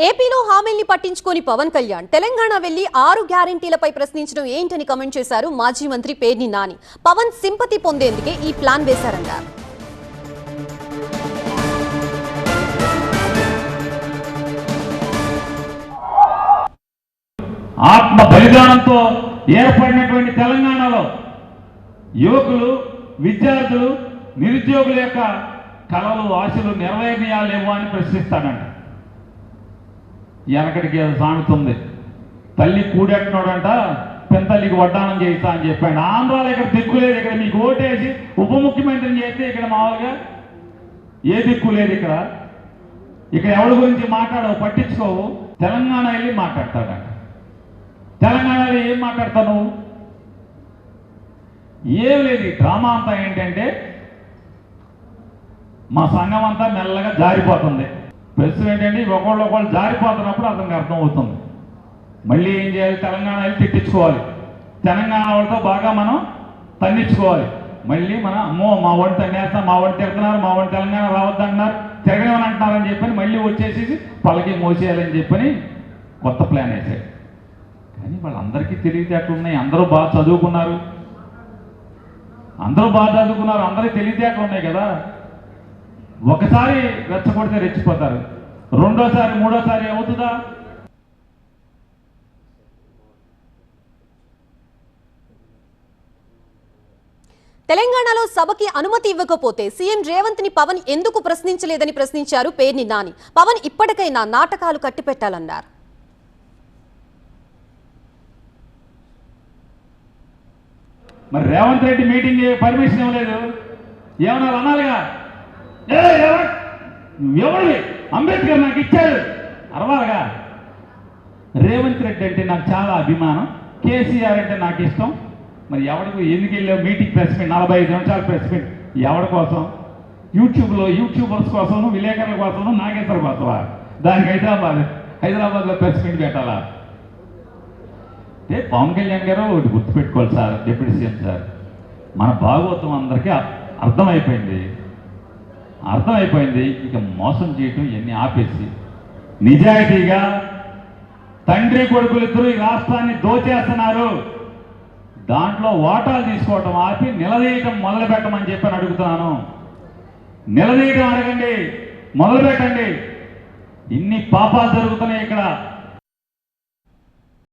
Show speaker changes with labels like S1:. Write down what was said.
S1: ఏపీలో హామీల్ని పట్టించుకొని పవన్ కళ్యాణ్ తెలంగాణ వెళ్లి 6 గ్యారెంటీలపై ప్రశ్నించడం ఏంటని కామెంట్ చేశారు మాజీ మంత్రి పేర్ని నాని. పవన్ సింపతి పొందేందుకే ఈ ప్లాన్ వేశారన్నారు.
S2: ఆత్మ బలిదానంతో ఏర్పడినటువంటి తెలంగాణలో యువకులు, విద్యార్థులు, నిరుద్యోగుల యొక్క కలలు, ఆశలు నెరవేర్యాలేమో అని ప్రశ్నిస్తాడంట. వెనకడికి సాగుతుంది, తల్లి కూడెట్టినోడంట పెంతల్లికి వడ్డానం చేయిస్తా అని చెప్పాడు. ఆంధ్రాలో ఇక్కడ దిక్కు లేదు. ఇక్కడ మీకు ఓటేసి ఉప ముఖ్యమంత్రిని చేస్తే ఇక్కడ మామూలుగా ఏ దిక్కు లేదు. ఇక్కడ ఎవరి గురించి మాట్లాడవు, పట్టించుకోవు. తెలంగాణ వెళ్ళి మాట్లాడతాడంట. తెలంగాణలో ఏం మాట్లాడతావు నువ్వు? ఏం లేదు. ఈ డ్రామా అంతా ఏంటంటే మా సంఘం అంతా మెల్లగా జారిపోతుంది. ప్రస్తుతం ఏంటంటే ఒకళ్ళు జారిపోతున్నప్పుడు అతనికి అర్థమవుతుంది. మళ్ళీ ఏం చేయాలి? తెలంగాణ వెళ్ళి తిట్టించుకోవాలి. తెలంగాణ వాళ్ళతో బాగా మనం తన్నించుకోవాలి. మళ్ళీ మనం అమ్మో మా వాడిని తన్నేస్తాం, మా వాడిని తిడుతున్నారు, మా వాడిని తెలంగాణ రావద్దంటున్నారు, తిరగలేమని అంటున్నారని చెప్పని మళ్ళీ వచ్చేసి పలకి మోసేయాలని చెప్పని కొత్త ప్లాన్ వేసాడు. కానీ వాళ్ళందరికీ తెలివితేటలు ఉన్నాయి. అందరూ బాగా చదువుకున్నారు, అందరికీ తెలివితేటలు ఉన్నాయి కదా. ఒకసారి రెచ్చగొడితే రెచ్చిపోతారు, రెండోసారి మూడోసారి అవుతుందా?
S1: తెలంగాణలో సభకి అనుమతి ఇవ్వకపోతే సీఎం రేవంత్ ని పవన్ ఎందుకు ప్రశ్నించలేదని ప్రశ్నించారు పేర్ని నాని. పవన్ ఇప్పటికైనా నాటకాలు కట్టిపెట్టాలన్నారు.
S2: మరి రేవంత్ రెడ్డి మీటింగ్ పర్మిషన్ ఇవ్వలేదు, ఏమన్నా అనాలిగా? ఎవరు అంబేద్కర్ నాకు ఇచ్చాడు అరవాలిగా. రేవంత్ రెడ్డి అంటే నాకు చాలా అభిమానం, కేసీఆర్ అంటే నాకు ఇష్టం. మరి ఎవరికి ఎందుకు వెళ్ళావు మీటింగ్? ప్రెస్ మీట్ 45 నిమిషాలు ప్రెస్ మీట్ ఎవరి కోసం? యూట్యూబర్స్ కోసం, విలేకరుల కోసం, నాగేశ్వర కోసమా? దానికి హైదరాబాద్లో ప్రెస్ మీట్ పెట్టాలా? అంటే పవన్ కళ్యాణ్ గారు ఒకటి గుర్తుపెట్టుకోవాలి సార్, డిప్యూటీ సీఎం సార్, మన భాగవతం అందరికీ అర్థమైపోయింది. ఇక మోసం చేయటం ఇవన్నీ ఆపేసి నిజాయితీగా తండ్రి కొడుకులిద్దరూ ఈ రాష్ట్రాన్ని దోచేస్తున్నారు, దాంట్లో వాటాలు తీసుకోవటం ఆపి నిలదీయటం మొదలు పెట్టమని చెప్పని అడుగుతున్నాను. నిలదీయటం అడగండి, మొదలు పెట్టండి. ఇన్ని పాపాలు జరుగుతున్నాయి ఇక్కడ.